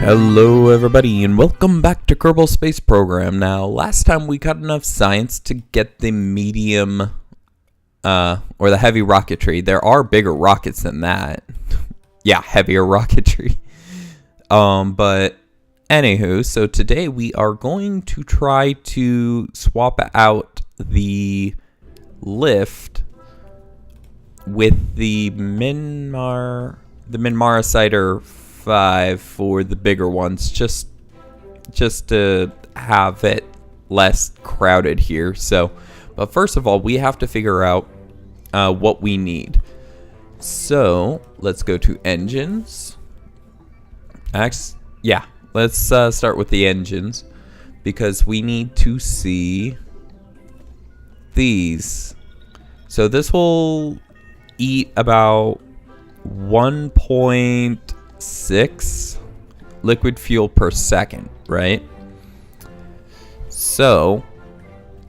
Hello everybody and welcome back to Kerbal Space Program. Now, last time we got enough science to get the medium, or the heavy rocketry. There are bigger rockets than that. Yeah, heavier rocketry. But anywho, so today we are going to try to swap out the lift with the Minmaricider 5 for the bigger ones, just to have it less crowded here. So, but first of all, we have to figure out what we need. So let's go to engines. Let's start with the engines because we need to see these. So this will eat about 1.6 liquid fuel per second, right? So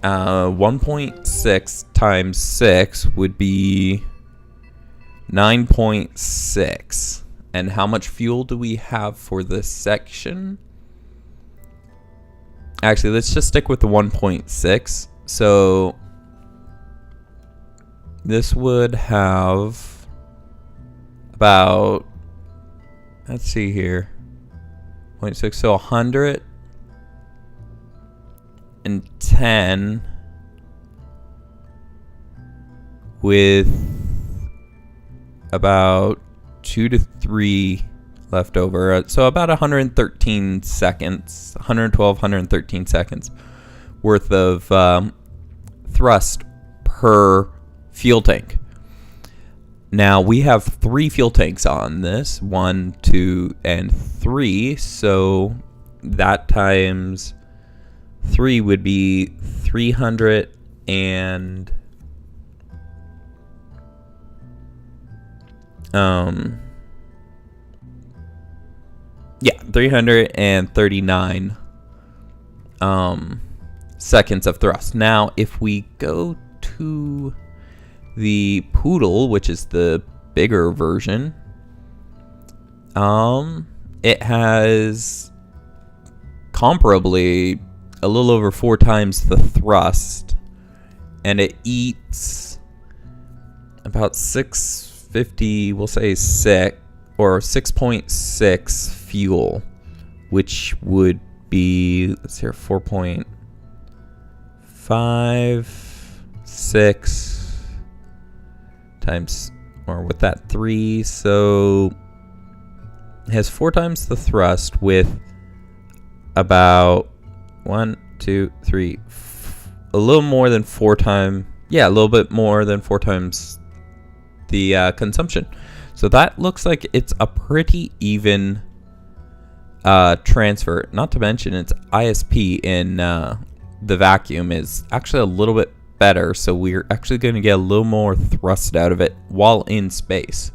1.6 times 6 would be 9.6. And how much fuel do we have for this section? Actually, let's just stick with the 1.6. So this would have about, let's see here, 0.6, so 110 with about 2 to 3 left over. So about 113 seconds, 112, 113 seconds worth of thrust per fuel tank. Now we have 3 fuel tanks on this, 1, 2, and 3. So that times 3 would be 300 and 339 seconds of thrust. Now if we go to the Poodle, which is the bigger version, it has comparably a little over 4 times the thrust, and it eats about 650, we'll say 6 or 6.6 fuel, which would be, let's see here, 4.56 times, or with that 3, so it has 4 times the thrust with about 1, 2, 3, a little more than 4 times, a little bit more than 4 times the consumption. So that looks like it's a pretty even transfer. Not to mention its ISP in the vacuum is actually a little bit better, so we're actually going to get a little more thrust out of it while in space.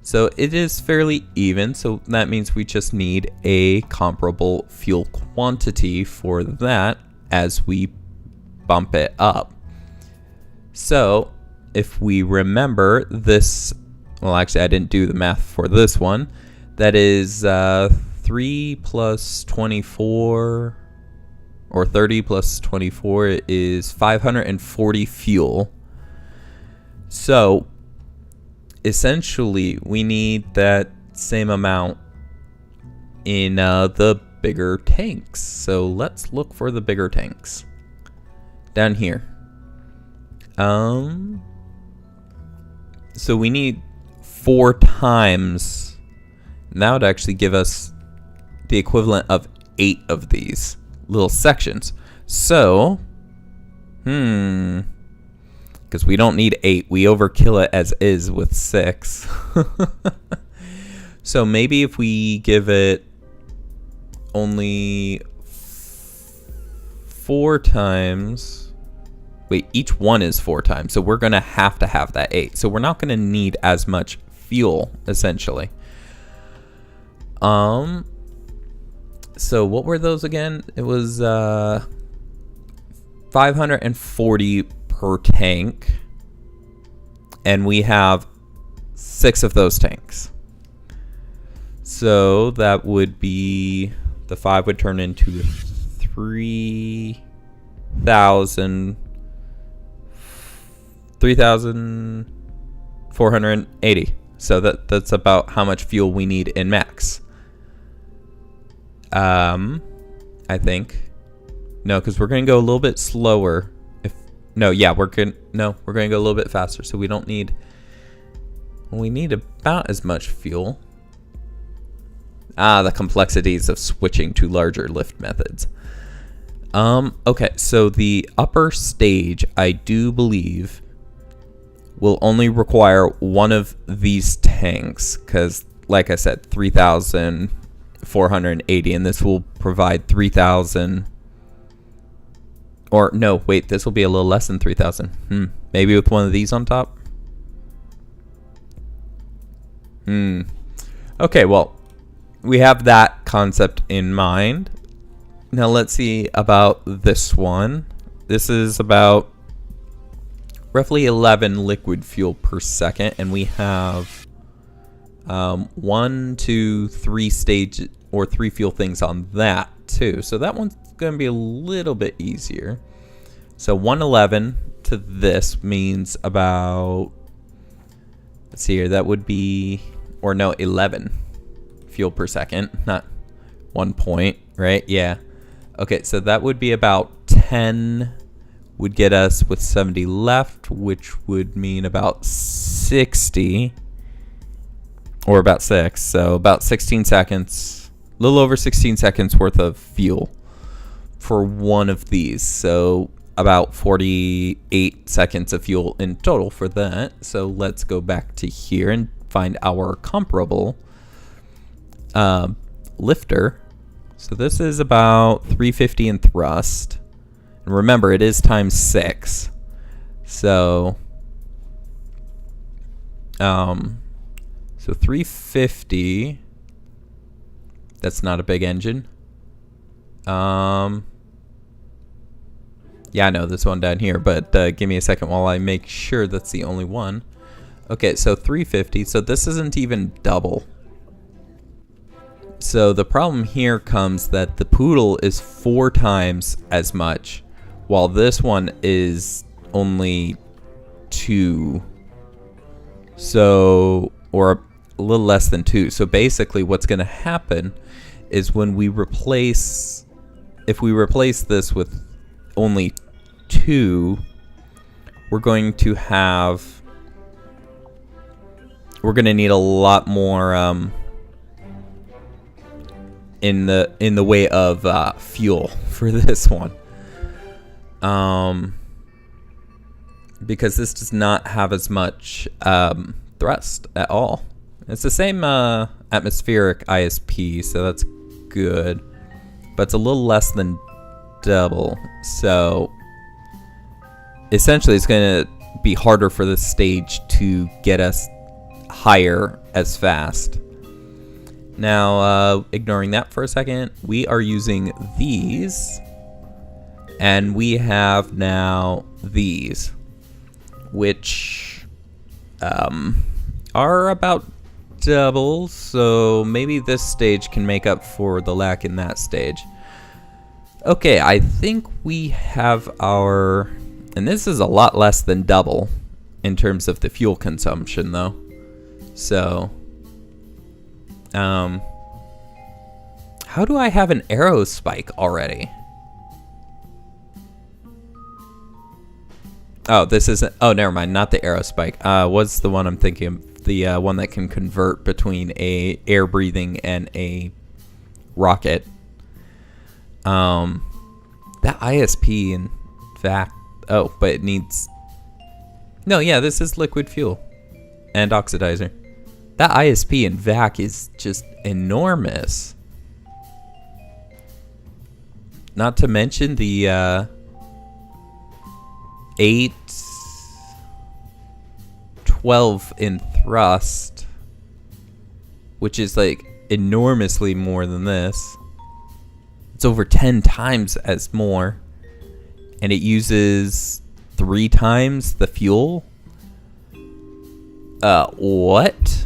So it is fairly even, so that means we just need a comparable fuel quantity for that as we bump it up. So if we remember this, well, actually I didn't do the math for this one. That is 3 plus 24, or 30 plus 24 is 540 fuel. So essentially we need that same amount in the bigger tanks. So let's look for the bigger tanks down here. So we need 4 times. That would actually give us the equivalent of 8 of these little sections. So, because we don't need 8, we overkill it as is with 6. So maybe if we give it only 4 times. Wait, each one is 4 times, so we're going to have that 8. So we're not going to need as much fuel, essentially. So what were those again? It was 540 per tank, and we have 6 of those tanks. So that would be, the 5 would turn into 3,480. So that's about how much fuel we need in max. I think. No, because we're going to go a little bit slower. We're going to go a little bit faster. So we need about as much fuel. The complexities of switching to larger lift methods. Okay, so the upper stage, I do believe, will only require one of these tanks, because, like I said, 3,480, and this will provide 3,000. Or, no, wait, this will be a little less than 3,000. Maybe with one of these on top? Okay, well, we have that concept in mind. Now let's see about this one. This is about roughly 11 liquid fuel per second, and we have 1, 2, 3 stage or 3 fuel things on that too. So that one's going to be a little bit easier. So 111 to this means about, let's see here, that would be, or no, 11 fuel per second, not 1 point, right? Yeah. Okay, so that would be about 10 would get us with 70 left, which would mean about 60, or about 6. So about 16 seconds, a little over 16 seconds worth of fuel for one of these. So about 48 seconds of fuel in total for that. So let's go back to here and find our comparable lifter. So this is about 350 in thrust. And remember, it is times 6. So 350. That's not a big engine. Yeah, I know this one down here, but give me a second while I make sure that's the only one. Okay, so 350. So this isn't even double. So the problem here comes that the Poodle is 4 times as much, while this one is only 2. So, or a little less than 2. So basically what's going to happen is when we replace, if we replace this with only 2, we're going to need a lot more in the way of fuel for this one, because this does not have as much thrust at all. It's the same atmospheric ISP, so that's good, but it's a little less than double. So essentially it's going to be harder for this stage to get us higher as fast. Now, ignoring that for a second, we are using these, and we have now these, which are about double, so maybe this stage can make up for the lack in that stage. Okay, I think we have our, and this is a lot less than double in terms of the fuel consumption though. So, how do I have an arrow spike already? Oh, this isn't, oh, never mind, not the arrow spike. What's the one I'm thinking of? The one that can convert between a air breathing and a rocket. That ISP, in fact, oh, but it needs, no, yeah, this is liquid fuel and oxidizer. That ISP in VAC is just enormous. Not to mention the 812 in thrust, which is like enormously more than this. It's over 10 times as more, and it uses 3 times the fuel. What?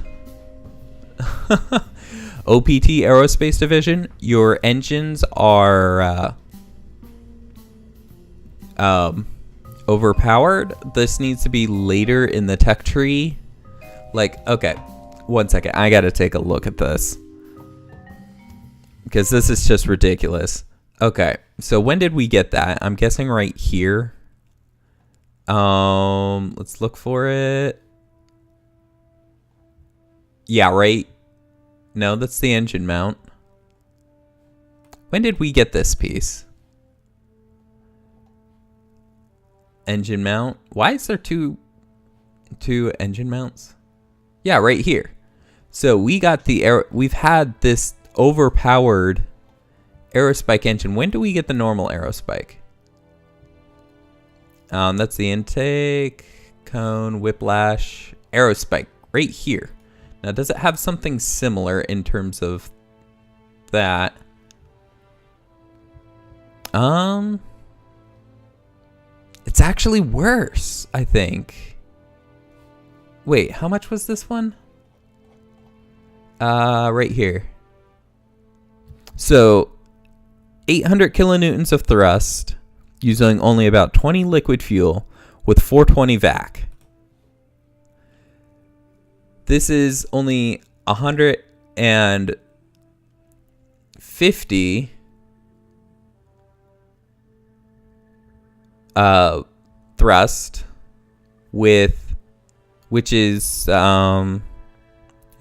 OPT Aerospace Division, your engines are overpowered. This needs to be later in the tech tree. Like, okay, 1 second. I gotta take a look at this, because this is just ridiculous. Okay, so when did we get that? I'm guessing right here. Let's look for it. Yeah, right. No, that's the engine mount. When did we get this piece? Engine mount. Why is there two engine mounts? Yeah, right here. So we got we've had this overpowered aerospike engine. When do we get the normal aerospike? That's the intake, cone, whiplash, aerospike right here. Now, does it have something similar in terms of that? It's actually worse, I think. Wait, how much was this one? Right here. So, 800 kilonewtons of thrust, using only about 20 liquid fuel with 420 vac. This is only 150 thrust with, which is let's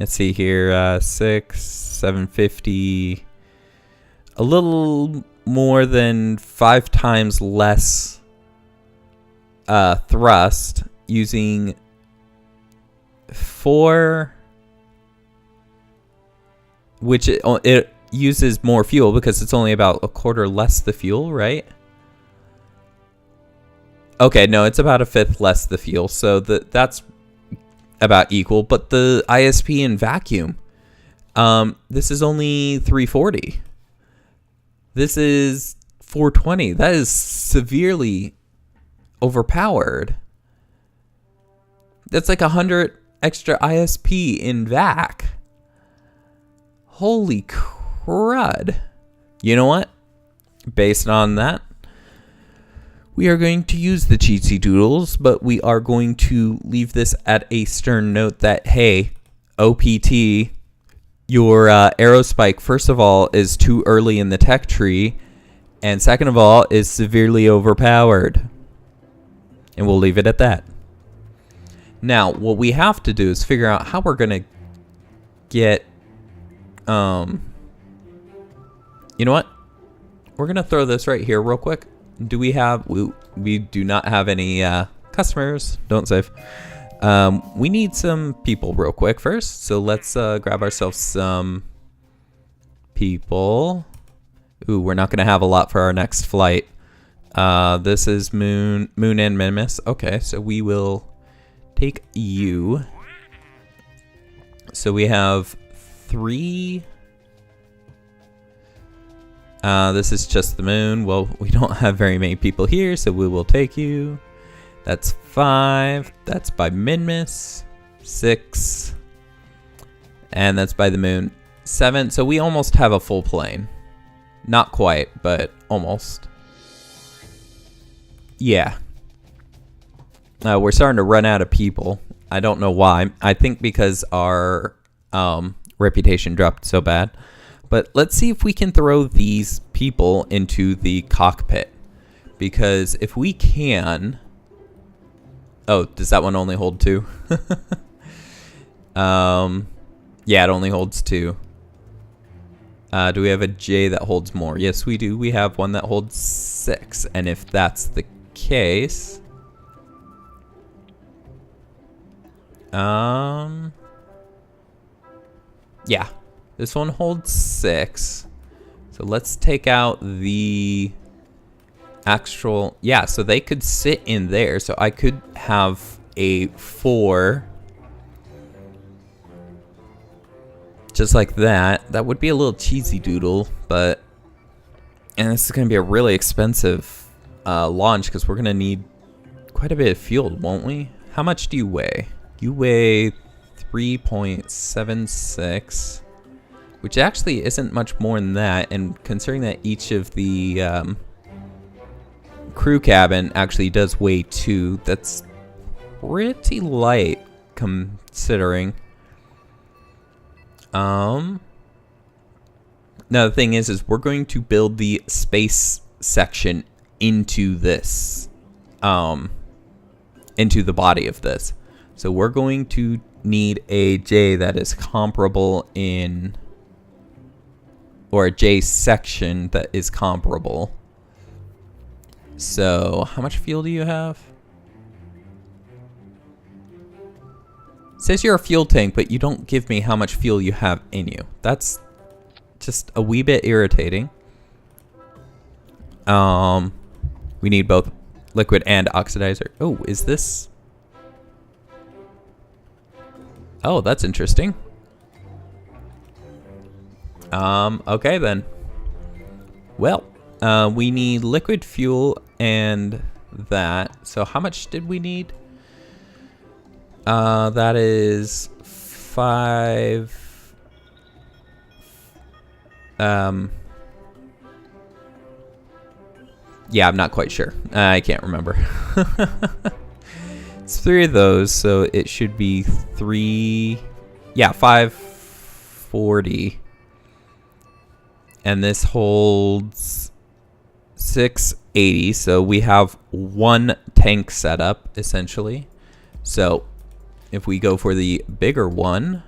see here, 750, a little more than 5 times less thrust, using 4, which it uses more fuel because it's only about a quarter less the fuel, right? Okay, no, it's about a fifth less the fuel, so that's about equal. But the ISP in vacuum, this is only 340. This is 420. That is severely overpowered. That's like 100 extra ISP in vac. Holy crud. You know what? Based on that, we are going to use the cheatsy doodles, but we are going to leave this at a stern note that, hey, OPT, your aerospike, first of all, is too early in the tech tree, and second of all, is severely overpowered. And we'll leave it at that. Now, what we have to do is figure out how we're going to get, you know what? We're going to throw this right here real quick. Do we have, we do not have any customers. Don't save. We need some people real quick first. So let's grab ourselves some people. Ooh, we're not going to have a lot for our next flight. This is Moon and Minimus. Okay, so we will take you. So we have 3. This is just the moon. Well, we don't have very many people here, so we will take you. That's 5. That's by Minimus. 6. And that's by the moon. 7. So we almost have a full plane. Not quite, but almost. Yeah. We're starting to run out of people. I don't know why. I think because our reputation dropped so bad. But let's see if we can throw these people into the cockpit. Because if we can... Oh, does that one only hold 2? Yeah, it only holds 2. Do we have a J that holds more? Yes, we do. We have one that holds 6. And if that's the case... Yeah. This one holds 6. So let's take out the actual... Yeah, so they could sit in there. So I could have a 4. Just like that. That would be a little cheesy doodle, but... And this is going to be a really expensive launch because we're going to need quite a bit of fuel, won't we? How much do you weigh? You weigh 3.76. which actually isn't much more than that. And considering that each of the crew cabin actually does weigh 2, that's pretty light considering. Now the thing is we're going to build the space section into this, into the body of this. So we're going to need a J that is comparable in, or a J section that is comparable. So how much fuel do you have? It says you're a fuel tank, but you don't give me how much fuel you have in you. That's just a wee bit irritating. We need both liquid and oxidizer. Oh, is this? Oh, that's interesting. Okay then. Well, we need liquid fuel and that. So how much did we need? That is 5. Yeah, I'm not quite sure. I can't remember. It's 3 of those, so it should be 3. Yeah, 540. And this holds 680, so we have 1 tank setup essentially. So if we go for the bigger one,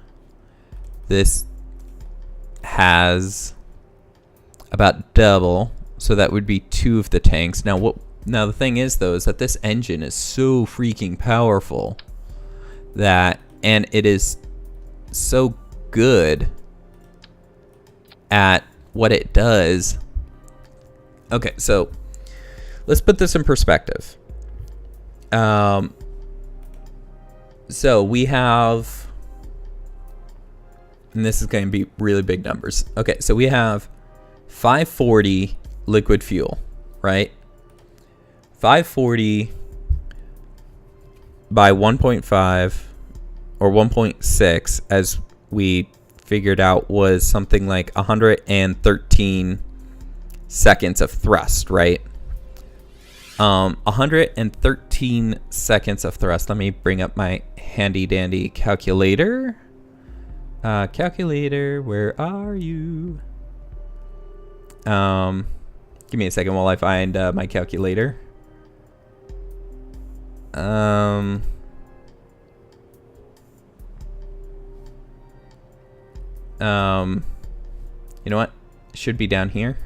this has about double, so that would be 2 of the tanks. Now the thing is though, is that this engine is so freaking powerful that, and it is so good at what it does. Okay, so let's put this in perspective. So we have, and this is going to be really big numbers. Okay, so we have 540 liquid fuel, right? 540 by 1.5 or 1.6, as we figured out, was something like 113 seconds of thrust, right? 113 seconds of thrust. Let me bring up my handy dandy calculator. Calculator, where are you? Give me a second while I find my calculator. You know what? It should be down here.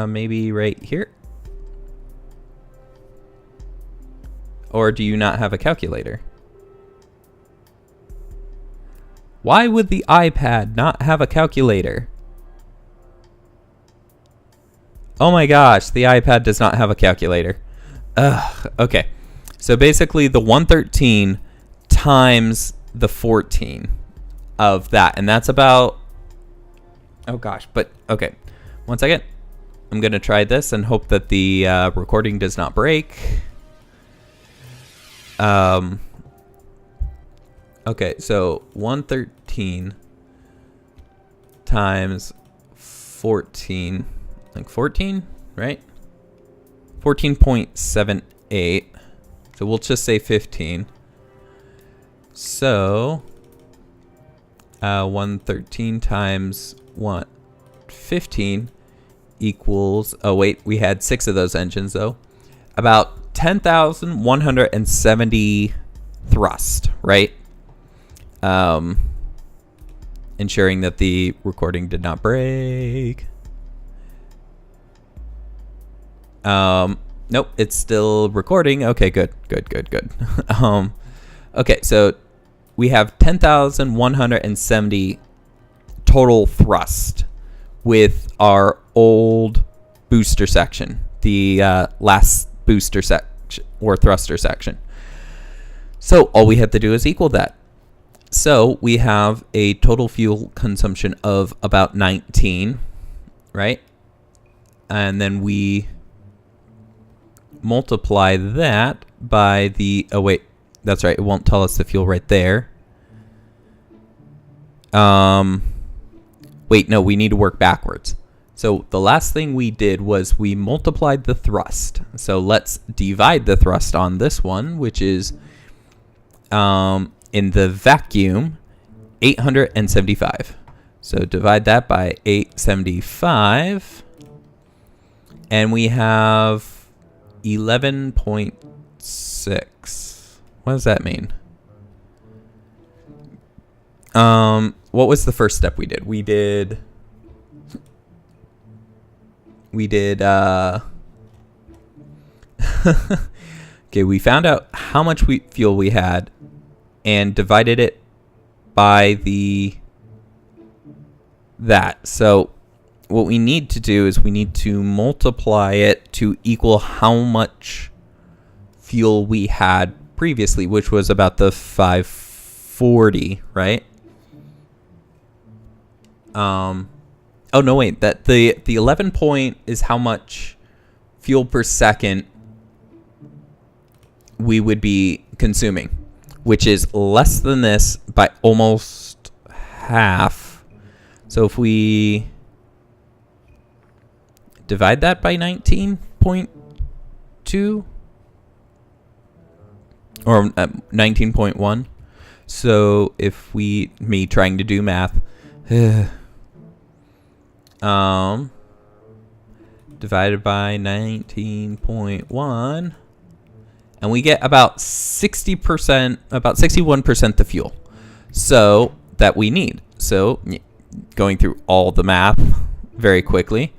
Maybe right here. Or do you not have a calculator? Why would the iPad not have a calculator? Oh my gosh, the iPad does not have a calculator. Ugh, okay. So basically the 113 times the 14 of that. And that's about, oh gosh, but okay. 1 second. I'm going to try this and hope that the recording does not break. Okay, so 113 times 14, like 14, right? 14.78. So we'll just say 15. So 113 times 15 equals, oh wait, we had 6 of those engines though, about 10,170 thrust, right? Ensuring that the recording did not break. Nope, it's still recording. Okay, good. Okay, so we have 10,170 total thrust with our old booster section, the last booster section or thruster section. So all we have to do is equal that. So we have a total fuel consumption of about 19, right? And then we multiply that by the, oh wait, that's right. It won't tell us the fuel right there. Wait, no, we need to work backwards. So the last thing we did was we multiplied the thrust. So let's divide the thrust on this one, which is in the vacuum, 875. So divide that by 875. And we have 11.6. What does that mean? What was the first step we did? We did okay, we found out how much fuel we had and divided it by that. So what we need to do is we need to multiply it to equal how much fuel we had previously, which was about the 540, right? Oh no, wait, that the 11 point is how much fuel per second we would be consuming, which is less than this by almost half. So if we divide that by 19.2 or 19.1. So if me trying to do math, divided by 19.1, and we get about 60%, about 61% the fuel so that we need. So going through all the math very quickly,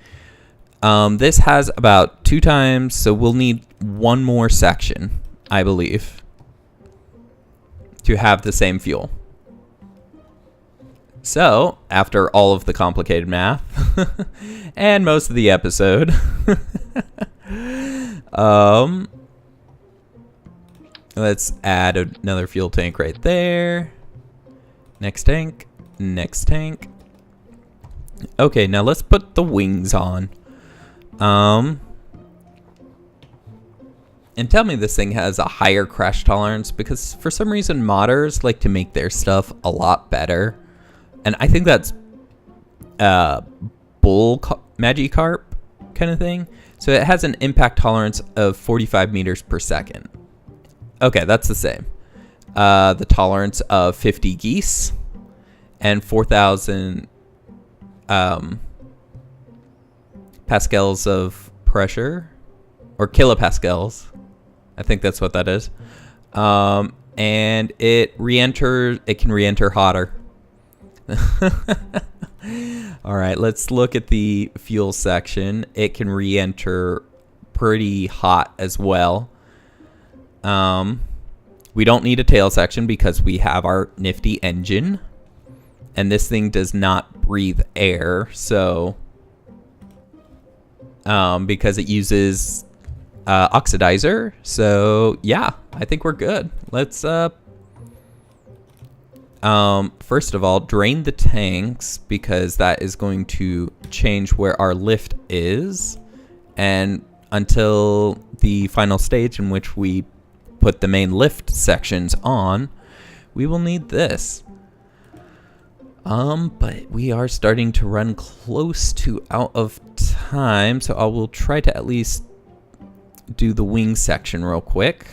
this has about 2 times, so we'll need one more section, I believe, to have the same fuel. So, after all of the complicated math and most of the episode, let's add another fuel tank right there. Next tank, next tank. Okay, now let's put the wings on. And tell me this thing has a higher crash tolerance, because for some reason modders like to make their stuff a lot better. And I think that's bull Magikarp kind of thing. So it has an impact tolerance of 45 meters per second. Okay, that's the same. The tolerance of 50 geese and 4,000 pascals of pressure, or kilopascals. I think that's what that is. And it can re-enter hotter. All right, let's look at the fuel section. It can re-enter pretty hot as well. We don't need a tail section because we have our nifty engine, and this thing does not breathe air, so because it uses oxidizer. So yeah, I think we're good. Let's first of all, drain the tanks, because that is going to change where our lift is. And until the final stage in which we put the main lift sections on, we will need this. But we are starting to run close to out of time, so I will try to at least do the wing section real quick.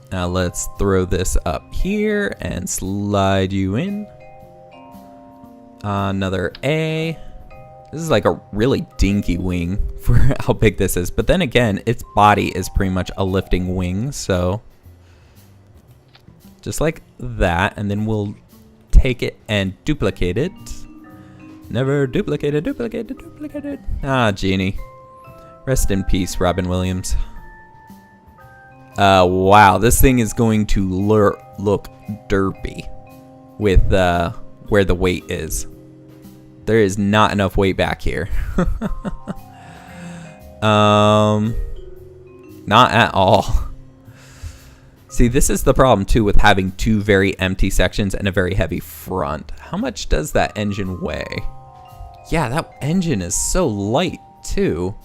Now let's throw this up here and slide you in. Another A. This is like a really dinky wing for how big this is. But then again, its body is pretty much a lifting wing. So just like that. And then we'll take it and duplicate it. Never duplicated, duplicated, duplicated. Ah, Genie. Rest in peace, Robin Williams. Wow, this thing is going to look derpy with where the weight is. There is not enough weight back here. Not at all. See, this is the problem too with having two very empty sections and a very heavy front. How much does that engine weigh? Yeah, that engine is so light too.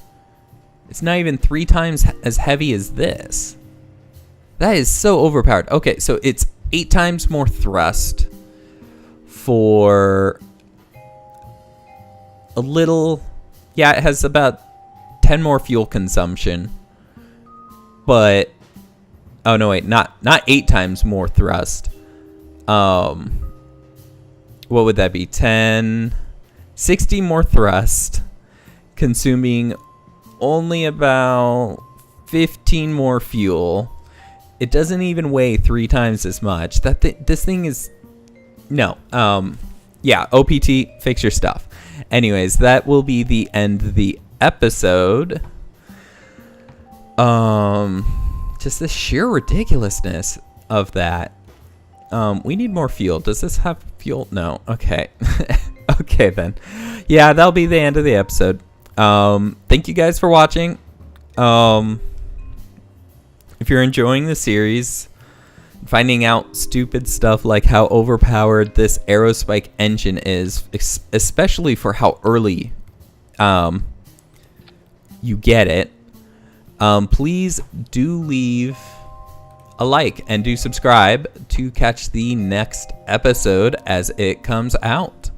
It's not even 3 times as heavy as this. That is so overpowered. Okay, so it's 8 times more thrust for a little... Yeah, it has about 10 more fuel consumption. But... Oh, no, wait. Not 8 times more thrust. What would that be? 10... 60 more thrust. Consuming only about 15 more fuel. It doesn't even weigh 3 times as much. This thing is... No. Yeah, OPT, fix your stuff. Anyways, that will be the end of the episode. Just the sheer ridiculousness of that. We need more fuel. Does this have fuel? No. Okay. Okay, then. Yeah, that'll be the end of the episode. Thank you guys for watching. If you're enjoying the series, finding out stupid stuff like how overpowered this Aerospike engine is, especially for how early you get it, please do leave a like and do subscribe to catch the next episode as it comes out.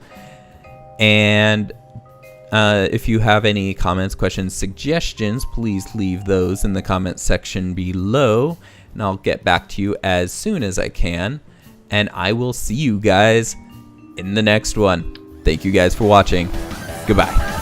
And if you have any comments, questions, suggestions, please leave those in the comment section below, and I'll get back to you as soon as I can. And I will see you guys in the next one. Thank you guys for watching. Goodbye.